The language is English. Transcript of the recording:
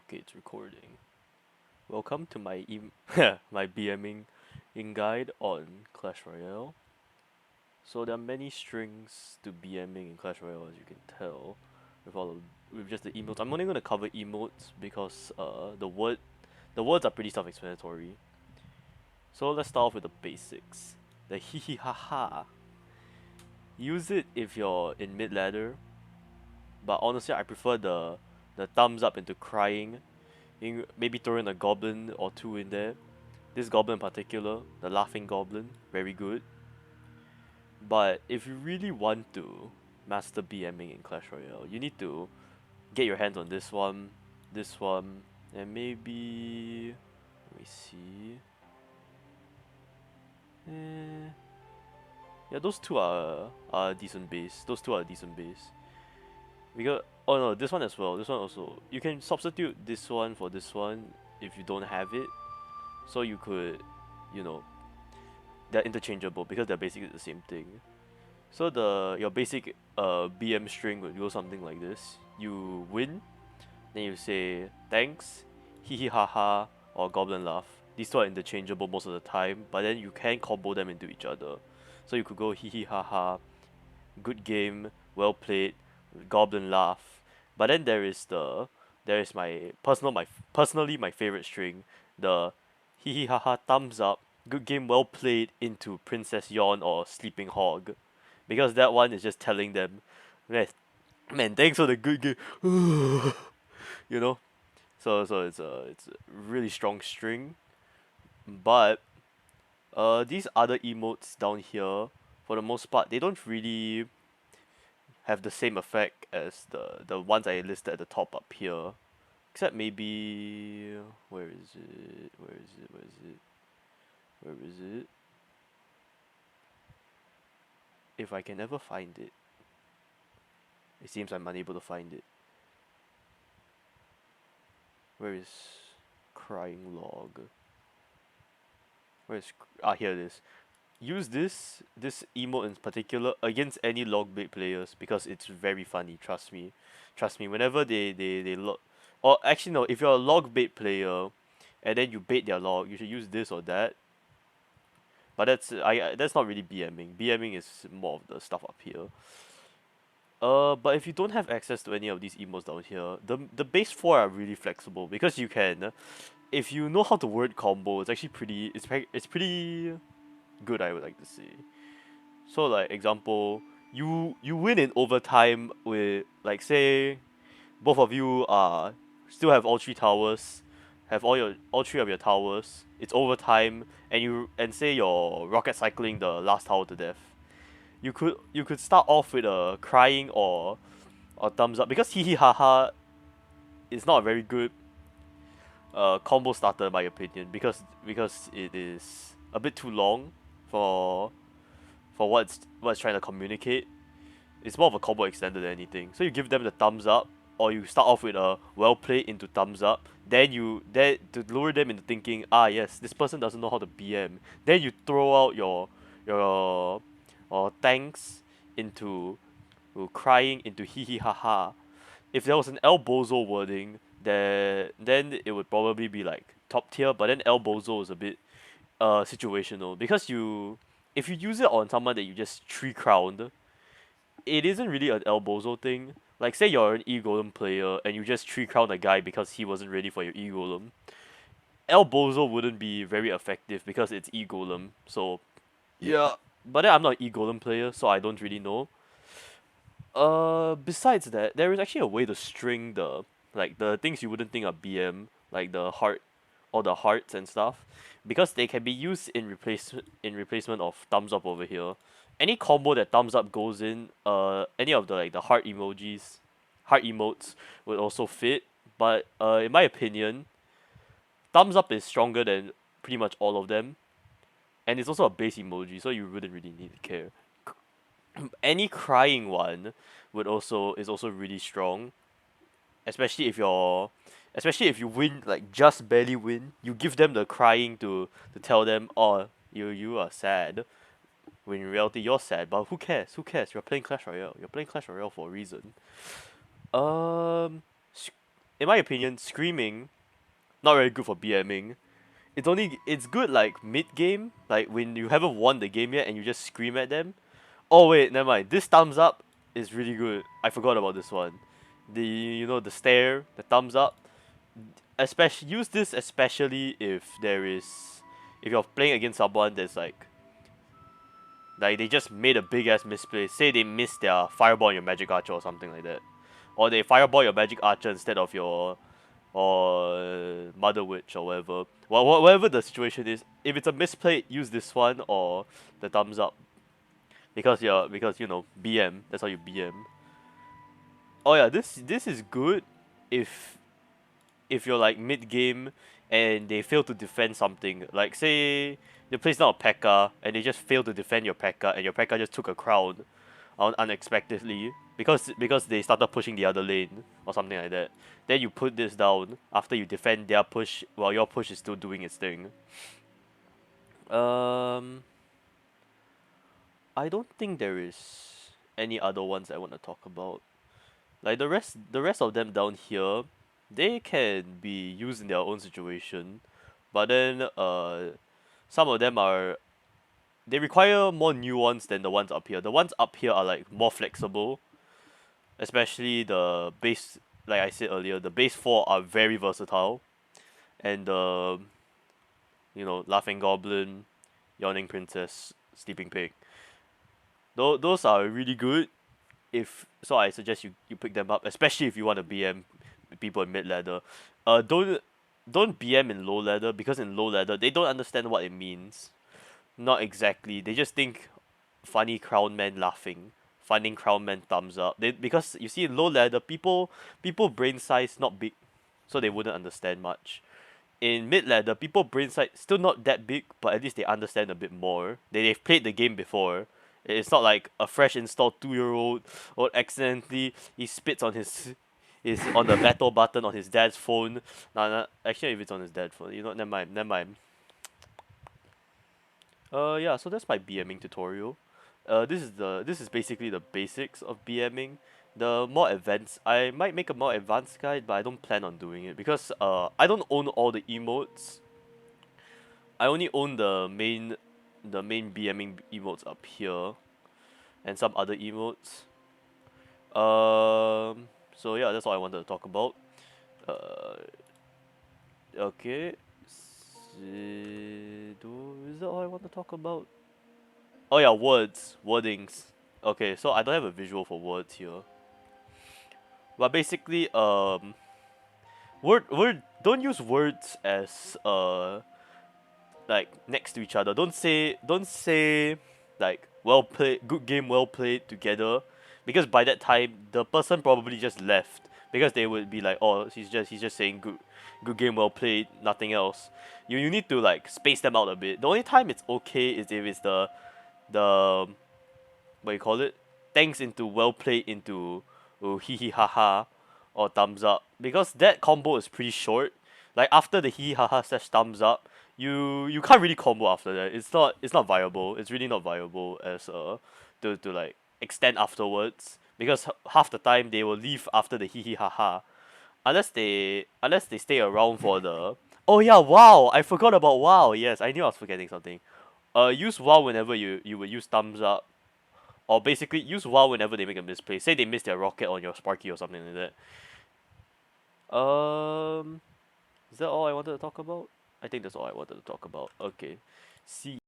Okay, it's recording. Welcome to my my BMing in guide on Clash Royale. So there are many strings to BMing in Clash Royale, as you can tell, with all of, with just the emotes. I'm only gonna cover emotes because the words are pretty self-explanatory. So let's start off with the basics. The hee hee ha ha. Use it if you're in mid ladder, but honestly I prefer the thumbs up into crying. Maybe throw in a goblin or two in there. This goblin in particular, the laughing goblin, very good. But if you really want to master BMing in Clash Royale, you need to get your hands on this one, and maybe let me see. Eh, yeah, those two are decent base. Those two are decent base. Because oh no, this one as well. This one also. You can substitute this one for this one if you don't have it. So you could, you know, they're interchangeable because they're basically the same thing. So your basic BM string would go something like this. You win, then you say thanks, hee hee ha ha, or goblin laugh. These two are interchangeable most of the time, but then you can combo them into each other. So you could go hee hee ha ha, good game, well played, goblin laugh. But then there is my personally my favorite string, the hee hee ha ha thumbs up, good game well played into Princess Yawn or Sleeping Hog, because that one is just telling them, man, man, thanks for the good game, you know. So it's a really strong string, but these other emotes down here, for the most part, they don't really have the same effect as the ones I listed at the top up here. Except maybe where is it? Where is it? Where is it? Where is it? If I can ever find it. It seems I'm unable to find it. Where is crying log? Where is here it is. Use this emote in particular against any log bait players because it's very funny. Trust me. Whenever they log, or actually no, if you're a log bait player, and then you bait their log, you should use this or that. But that's not really BMing. BMing is more of the stuff up here. But if you don't have access to any of these emotes down here, the base four are really flexible because you can, if you know how to word combo, it's actually it's pretty good. I would like to say. So like example, you win in overtime with like say both of you still have all three towers, have all three of your towers. It's overtime, and say you're rocket cycling the last tower to death. You could start off with a crying or thumbs up because hee hee ha ha is not a very good combo starter in my opinion because it is a bit too long for what's trying to communicate. It's more of a combo extender than anything. So you give them the thumbs up, or you start off with a well played into thumbs up. Then to lure them into thinking, yes, this person doesn't know how to BM. Then you throw out your thanks into crying into hee hee ha ha. If there was an El Bozo wording, then it would probably be like top tier. But then El Bozo is a bit situational because if you use it on someone that you just tree crowned, it isn't really an El Bozo thing. Like say you're an E Golem player and you just tree crown a guy because he wasn't ready for your E Golem. El Bozo wouldn't be very effective because it's E Golem. So yeah. But then I'm not an E Golem player, so I don't really know. Besides that, there is actually a way to string the things you wouldn't think are BM, like the heart, or the hearts and stuff, because they can be used in replacement of thumbs up over here. Any combo that thumbs up goes in, any of the like the heart emotes would also fit. But in my opinion, thumbs up is stronger than pretty much all of them, and it's also a base emoji, so you wouldn't really need to care. Any crying one is also really strong, especially if you win, like just barely win, you give them the crying to tell them, oh, you are sad, when in reality you're sad, but who cares, you're playing Clash Royale for a reason. um in my opinion, screaming not very good for BMing. It's good like mid game, like when you haven't won the game yet and you just scream at them. Oh wait, never mind. This thumbs up is really good. I forgot about this one. The stare, the thumbs up. Especially use this especially if you're playing against someone that's like they just made a big ass misplay. Say they missed their fireball on your magic archer or something like that, or they fireball your magic archer instead of your or mother witch or whatever. Well, whatever the situation is, if it's a misplay, use this one or the thumbs up because BM. That's how you BM. Oh yeah, this is good if you're like mid game and they fail to defend something. Like say they place down a P.E.K.K.A and they just fail to defend your P.E.K.K.A and your P.E.K.K.A just took a crown unexpectedly because they started pushing the other lane or something like that. Then you put this down after you defend their push while your push is still doing its thing. Um, I don't think there is any other ones I want to talk about. Like the rest of them down here, they can be used in their own situation, but then some of them they require more nuance than the ones up here. The ones up here are like more flexible, especially the base. Like I said earlier, the base four are very versatile, and the laughing goblin, yawning princess, sleeping pig. Those are really good. If so, I suggest you pick them up, especially if you want to BM people in mid ladder. Don't BM in low ladder because in low ladder they don't understand what it means. Not exactly. They just think funny crown man laughing, finding crown man thumbs up. Because you see in low ladder people brain size not big, so they wouldn't understand much. In mid ladder, people brain size still not that big, but at least they understand a bit more. They've played the game before. It's not like a fresh installed 2-year-old or accidentally he spits on his on the battle button on his dad's phone. Nah, actually if it's on his dad's phone, never mind, never mind. Yeah, so that's my BMing tutorial. This is basically the basics of BMing. The more advanced, I might make a more advanced guide, but I don't plan on doing it because I don't own all the emotes. I only own the main BMing emotes up here and some other emotes. So yeah, that's all I wanted to talk about. Uh, okay. Is that all I want to talk about? Oh yeah, wordings. Okay, so I don't have a visual for words here, but basically, don't use words as like next to each other. Don't say like well played, good game, well played together, because by that time the person probably just left because they would be like, oh, he's just saying good game, well played, nothing else. You need to like space them out a bit. The only time it's okay is if it's the what you call it, thanks into well played into hee hee ha ha or thumbs up, because that combo is pretty short. Like after the hee ha ha slash thumbs up, you can't really combo after that. It's not viable. It's really not viable as to like extend afterwards, because half the time they will leave after the hee hee ha ha, unless they stay around for the. Oh yeah, wow! I forgot about wow. Yes, I knew I was forgetting something. Use wow whenever you would use thumbs up, or basically use WoW whenever they make a misplay. Say they miss their rocket on your Sparky or something like that. Is that all I wanted to talk about? I think that's all I wanted to talk about. Okay. See